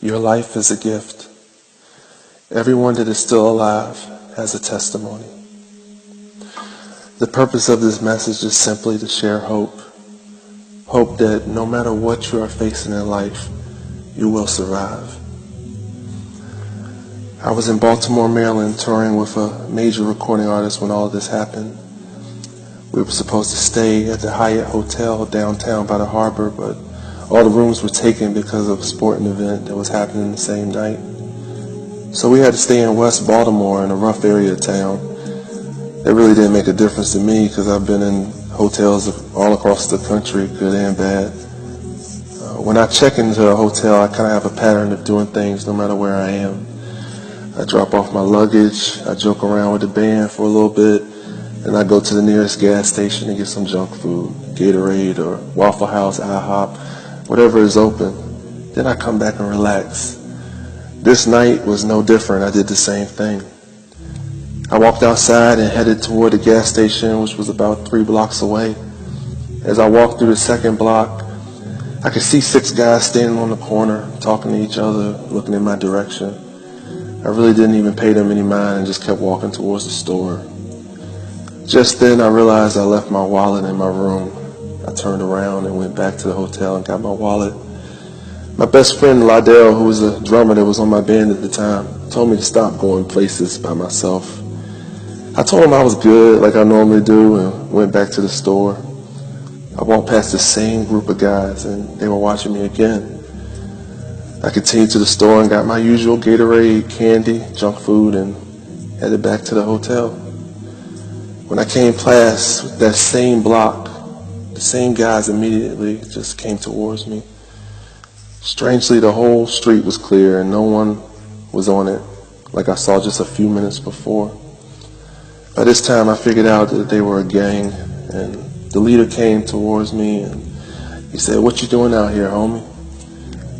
Your life is a gift. Everyone that is still alive has a testimony. The purpose of this message is simply to share hope. Hope that no matter what you are facing in life, you will survive. I was in Baltimore, Maryland, touring with a major recording artist when all of this happened. We were supposed to stay at the Hyatt Hotel downtown by the harbor, but all the rooms were taken because of a sporting event that was happening the same night. So we had to stay in West Baltimore, in a rough area of town. It really didn't make a difference to me because I've been in hotels all across the country, good and bad. When I check into a hotel, I kind of have a pattern of doing things no matter where I am. I drop off my luggage, I joke around with the band for a little bit, and I go to the nearest gas station and get some junk food, Gatorade or Waffle House, IHOP, whatever is open. Then I come back and relax. This night was no different. I did the same thing. I walked outside and headed toward the gas station, which was about 3 blocks away. As I walked through the second block, I could see 6 guys standing on the corner, talking to each other, looking in my direction. I really didn't even pay them any mind and just kept walking towards the store. Just then I realized I left my wallet in my room. I turned around and went back to the hotel and got my wallet. My best friend, Lydell, who was a drummer that was on my band at the time, told me to stop going places by myself. I told him I was good, like I normally do, and went back to the store. I walked past the same group of guys, and they were watching me again. I continued to the store and got my usual Gatorade, candy, junk food, and headed back to the hotel. When I came past that same block, the same guys immediately just came towards me. Strangely, the whole street was clear and no one was on it, like I saw just a few minutes before. By this time, I figured out that they were a gang, and the leader came towards me and he said, "What you doing out here, homie?"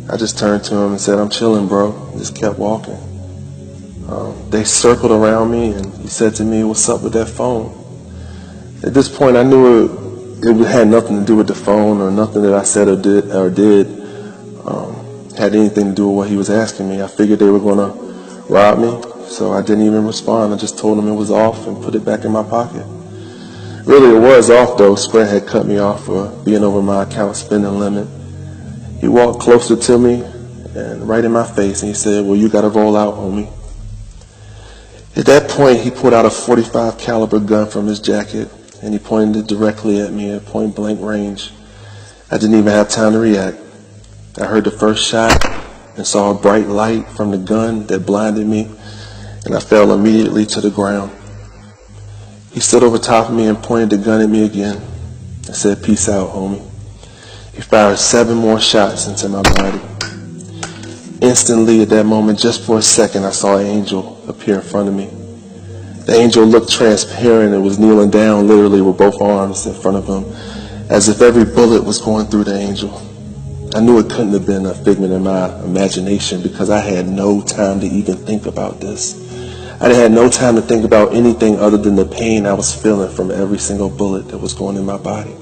I just turned to him and said, "I'm chilling, bro." And just kept walking. They circled around me and he said to me, "What's up with that phone?" At this point, I knew it had nothing to do with the phone, or nothing that I said or did had anything to do with what he was asking me. I figured they were going to rob me, so I didn't even respond. I just told him it was off and put it back in my pocket. Really, it was off though. Sprint had cut me off for being over my account spending limit. He walked closer to me and right in my face and he said, "Well, you got to roll out, homie." At that point, he pulled out a .45 caliber gun from his jacket and he pointed it directly at me at point blank range. I didn't even have time to react. I heard the first shot and saw a bright light from the gun that blinded me, and I fell immediately to the ground. He stood over top of me and pointed the gun at me again and said, "Peace out, homie." He fired 7 more shots into my body. Instantly, at that moment, just for a second, I saw an angel appear in front of me. The angel looked transparent and was kneeling down literally with both arms in front of him, as if every bullet was going through the angel. I knew it couldn't have been a figment of my imagination because I had no time to even think about this. I had no time to think about anything other than the pain I was feeling from every single bullet that was going in my body.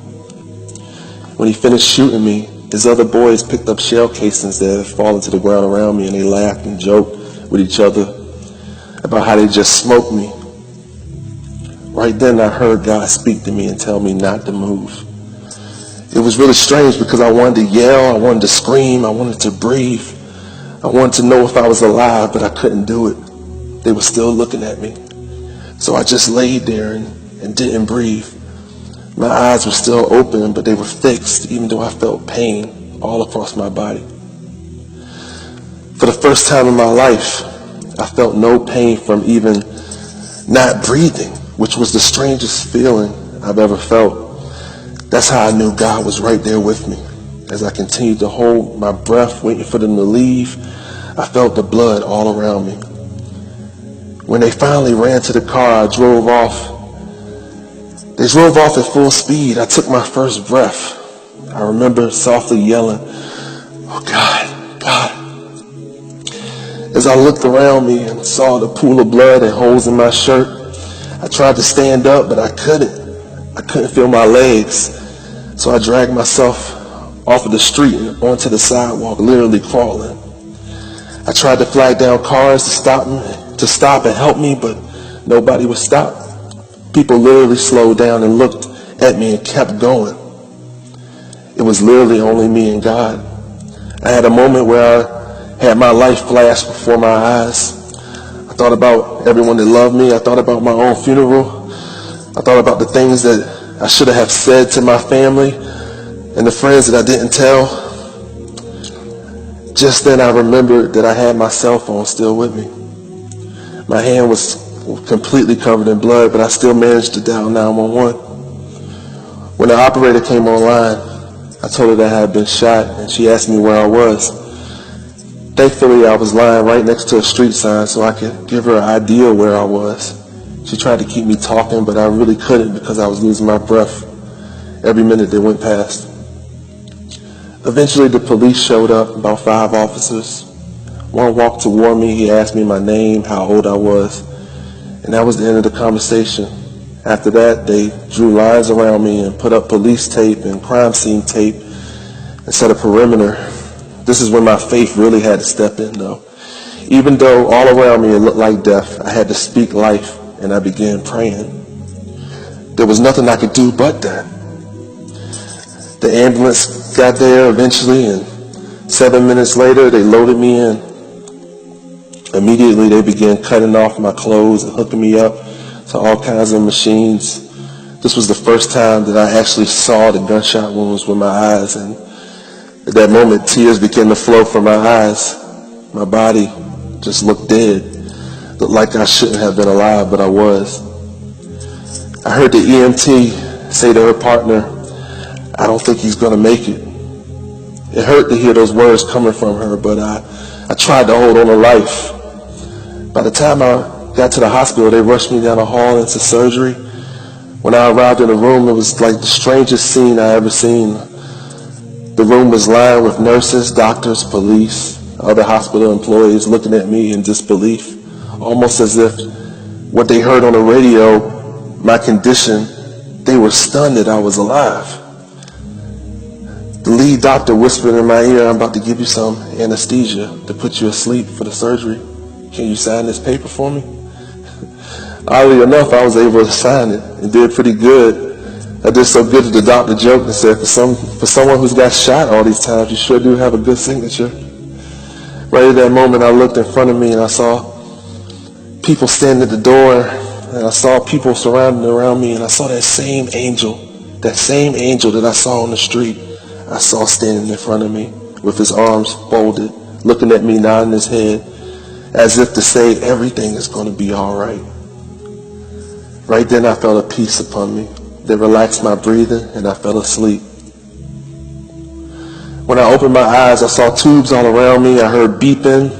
When he finished shooting me, his other boys picked up shell casings that had fallen to the ground around me, and they laughed and joked with each other about how they just smoked me. Right then I heard God speak to me and tell me not to move. It was really strange because I wanted to yell, I wanted to scream, I wanted to breathe. I wanted to know if I was alive, but I couldn't do it. They were still looking at me. So I just laid there and didn't breathe. My eyes were still open, but they were fixed, even though I felt pain all across my body. For the first time in my life, I felt no pain from even not breathing, which was the strangest feeling I've ever felt. That's how I knew God was right there with me. As I continued to hold my breath, waiting for them to leave, I felt the blood all around me. When they finally ran to the car, I drove off. They drove off at full speed. I took my first breath. I remember softly yelling, "Oh God, God." As I looked around me and saw the pool of blood and holes in my shirt, I tried to stand up, but I couldn't. I couldn't feel my legs. So I dragged myself off of the street and onto the sidewalk, literally crawling. I tried to flag down cars to stop and help me, but nobody would stop. People literally slowed down and looked at me and kept going. It was literally only me and God. I had a moment where I had my life flash before my eyes. I thought about everyone that loved me. I thought about my own funeral. I thought about the things that I should have said to my family and the friends that I didn't tell. Just then I remembered that I had my cell phone still with me. My hand was completely covered in blood, but I still managed to dial 911. When the operator came online, I told her that I had been shot, and she asked me where I was. Thankfully, I was lying right next to a street sign so I could give her an idea where I was. She tried to keep me talking, but I really couldn't because I was losing my breath every minute that went past. Eventually, the police showed up, about 5 officers. One walked toward me. He asked me my name, how old I was, and that was the end of the conversation. After that, they drew lines around me and put up police tape and crime scene tape and set a perimeter. This is when my faith really had to step in, though. Even though all around me it looked like death, I had to speak life, and I began praying. There was nothing I could do but that. The ambulance got there eventually, and 7 minutes later, they loaded me in. Immediately, they began cutting off my clothes and hooking me up to all kinds of machines. This was the first time that I actually saw the gunshot wounds with my eyes, and at that moment, tears began to flow from my eyes. My body just looked dead. Looked like I shouldn't have been alive, but I was. I heard the EMT say to her partner, "I don't think he's going to make it." It hurt to hear those words coming from her, but I tried to hold on to life. By the time I got to the hospital, they rushed me down the hall into surgery. When I arrived in the room, it was like the strangest scene I ever seen. The room was lined with nurses, doctors, police, other hospital employees looking at me in disbelief, almost as if what they heard on the radio, my condition, they were stunned that I was alive. The lead doctor whispered in my ear, "I'm about to give you some anesthesia to put you asleep for the surgery. Can you sign this paper for me?" Oddly enough, I was able to sign it and did pretty good. I did so good that the doctor joked and said, for someone who's got shot all these times, you sure do have a good signature. Right at that moment, I looked in front of me and I saw people standing at the door, and I saw people surrounding around me, and I saw that same angel that I saw on the street. I saw standing in front of me with his arms folded, looking at me, nodding his head, as if to say everything is going to be all right. Right then, I felt a peace upon me that relaxed my breathing, and I fell asleep. When I opened my eyes, I saw tubes all around me. I heard beeping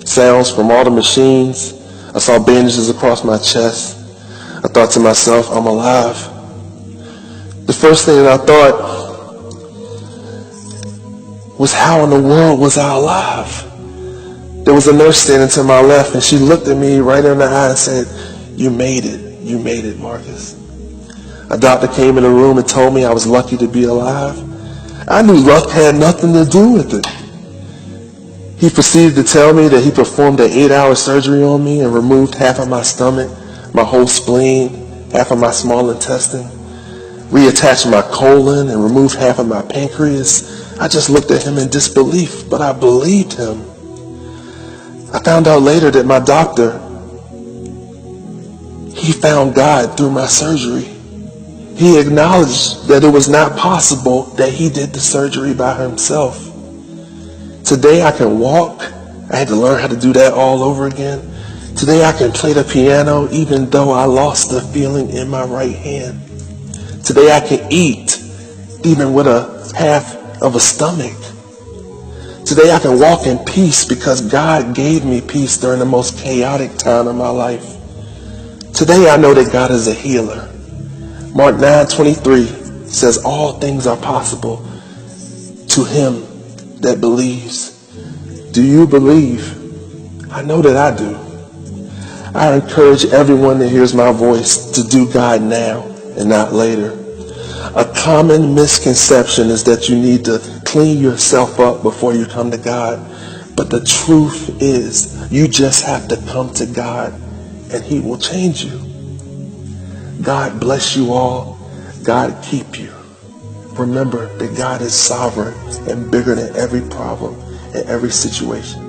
sounds from all the machines. I saw bandages across my chest. I thought to myself, I'm alive. The first thing that I thought was, how in the world was I alive? There was a nurse standing to my left, and she looked at me right in the eye and said, "You made it. You made it, Marcus." A doctor came in the room and told me I was lucky to be alive. I knew luck had nothing to do with it. He proceeded to tell me that he performed an 8-hour surgery on me and removed half of my stomach, my whole spleen, half of my small intestine, reattached my colon, and removed half of my pancreas. I just looked at him in disbelief, but I believed him. I found out later that my doctor, he found God through my surgery. He acknowledged that it was not possible that he did the surgery by himself. Today I can walk. I had to learn how to do that all over again. Today I can play the piano even though I lost the feeling in my right hand. Today I can eat even with a half of a stomach. Today I can walk in peace because God gave me peace during the most chaotic time of my life. Today I know that God is a healer. Mark 9:23 says all things are possible to him that believes. Do you believe? I know that I do. I encourage everyone that hears my voice to do God now and not later. A common misconception is that you need to clean yourself up before you come to God. But the truth is, you just have to come to God and He will change you. God bless you all. God keep you. Remember that God is sovereign and bigger than every problem and every situation.